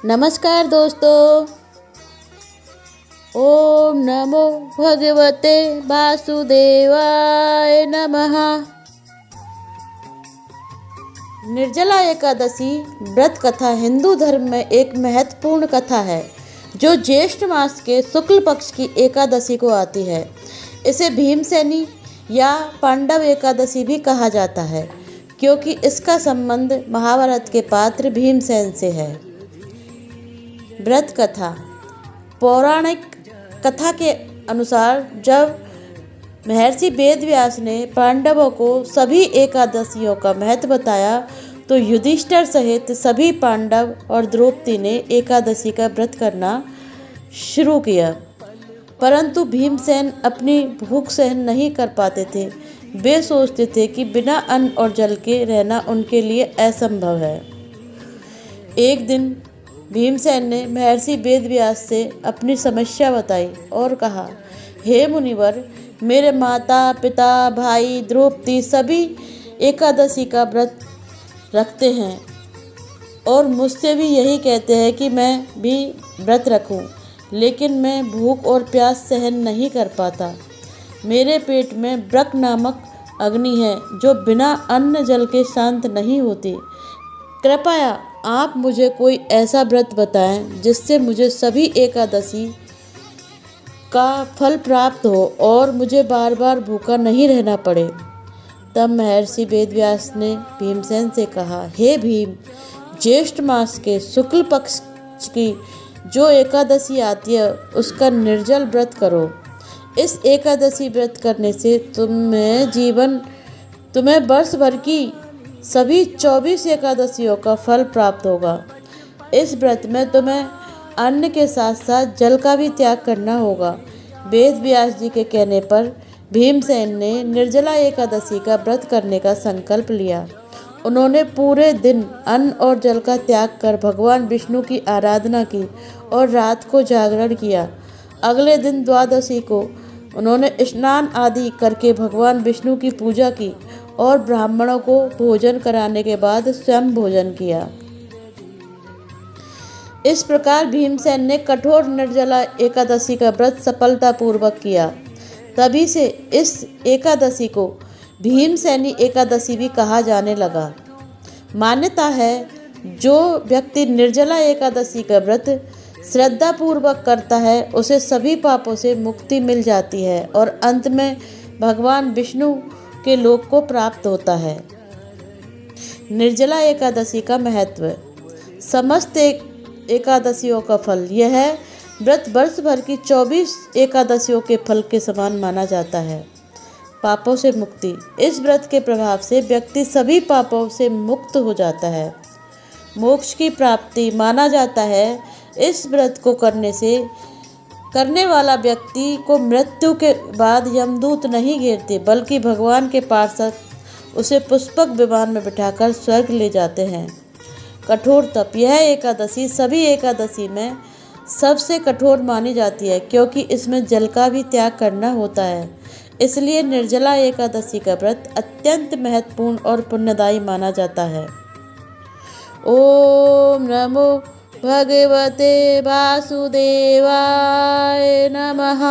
नमस्कार दोस्तों। ओम नमो भगवते वासुदेवाय नमः। निर्जला एकादशी व्रत कथा हिंदू धर्म में एक महत्वपूर्ण कथा है जो ज्येष्ठ मास के शुक्ल पक्ष की एकादशी को आती है। इसे भीमसेनी या पांडव एकादशी भी कहा जाता है क्योंकि इसका संबंध महाभारत के पात्र भीमसेन से है। व्रत कथा। पौराणिक कथा के अनुसार जब महर्षि वेदव्यास ने पांडवों को सभी एकादशियों का महत्व बताया तो युधिष्ठिर सहित सभी पांडव और द्रौपदी ने एकादशी का व्रत करना शुरू किया, परंतु भीमसेन अपनी भूख सहन नहीं कर पाते थे। वे सोचते थे कि बिना अन्न और जल के रहना उनके लिए असंभव है। एक दिन भीमसेन ने महर्षि वेदव्यास से अपनी समस्या बताई और कहा, हे मुनिवर, मेरे माता पिता भाई द्रौपदी सभी एकादशी का व्रत रखते हैं और मुझसे भी यही कहते हैं कि मैं भी व्रत रखूं, लेकिन मैं भूख और प्यास सहन नहीं कर पाता। मेरे पेट में ब्रक नामक अग्नि है जो बिना अन्न जल के शांत नहीं होती। कृपया आप मुझे कोई ऐसा व्रत बताएं जिससे मुझे सभी एकादशी का फल प्राप्त हो और मुझे बार बार भूखा नहीं रहना पड़े। तब महर्षि वेदव्यास ने भीमसेन से कहा, हे भीम, ज्येष्ठ मास के शुक्ल पक्ष की जो एकादशी आती है उसका निर्जल व्रत करो। इस एकादशी व्रत करने से तुम्हें वर्ष भर की सभी 24 एकादशियों का फल प्राप्त होगा। इस व्रत में तुम्हें अन्न के साथ साथ जल का भी त्याग करना होगा। वेद व्यास जी के कहने पर भीमसेन ने निर्जला एकादशी का व्रत करने का संकल्प लिया। उन्होंने पूरे दिन अन्न और जल का त्याग कर भगवान विष्णु की आराधना की और रात को जागरण किया। अगले दिन द्वादशी को उन्होंने स्नान आदि करके भगवान विष्णु की पूजा की और ब्राह्मणों को भोजन कराने के बाद स्वयं भोजन किया। इस प्रकार भीमसेन ने कठोर निर्जला एकादशी का व्रत सफलतापूर्वक किया। तभी से इस एकादशी को भीमसेनी एकादशी भी कहा जाने लगा। मान्यता है जो व्यक्ति निर्जला एकादशी का व्रत श्रद्धापूर्वक करता है उसे सभी पापों से मुक्ति मिल जाती है और अंत में भगवान विष्णु के लोक को प्राप्त होता है। निर्जला एकादशी का महत्व। समस्त एकादशियों का फल। यह व्रत वर्ष भर की 24 एकादशियों के फल के समान माना जाता है। पापों से मुक्ति। इस व्रत के प्रभाव से व्यक्ति सभी पापों से मुक्त हो जाता है। मोक्ष की प्राप्ति। माना जाता है इस व्रत को करने वाला व्यक्ति को मृत्यु के बाद यमदूत नहीं घेरते बल्कि भगवान के पार्षद उसे पुष्पक विमान में बिठाकर स्वर्ग ले जाते हैं। कठोर तप। यह एकादशी सभी एकादशी में सबसे कठोर मानी जाती है क्योंकि इसमें जल का भी त्याग करना होता है। इसलिए निर्जला एकादशी का व्रत अत्यंत महत्वपूर्ण और पुण्यदायी माना जाता है। ओम नमो भगवते वासुदेवाय नमः।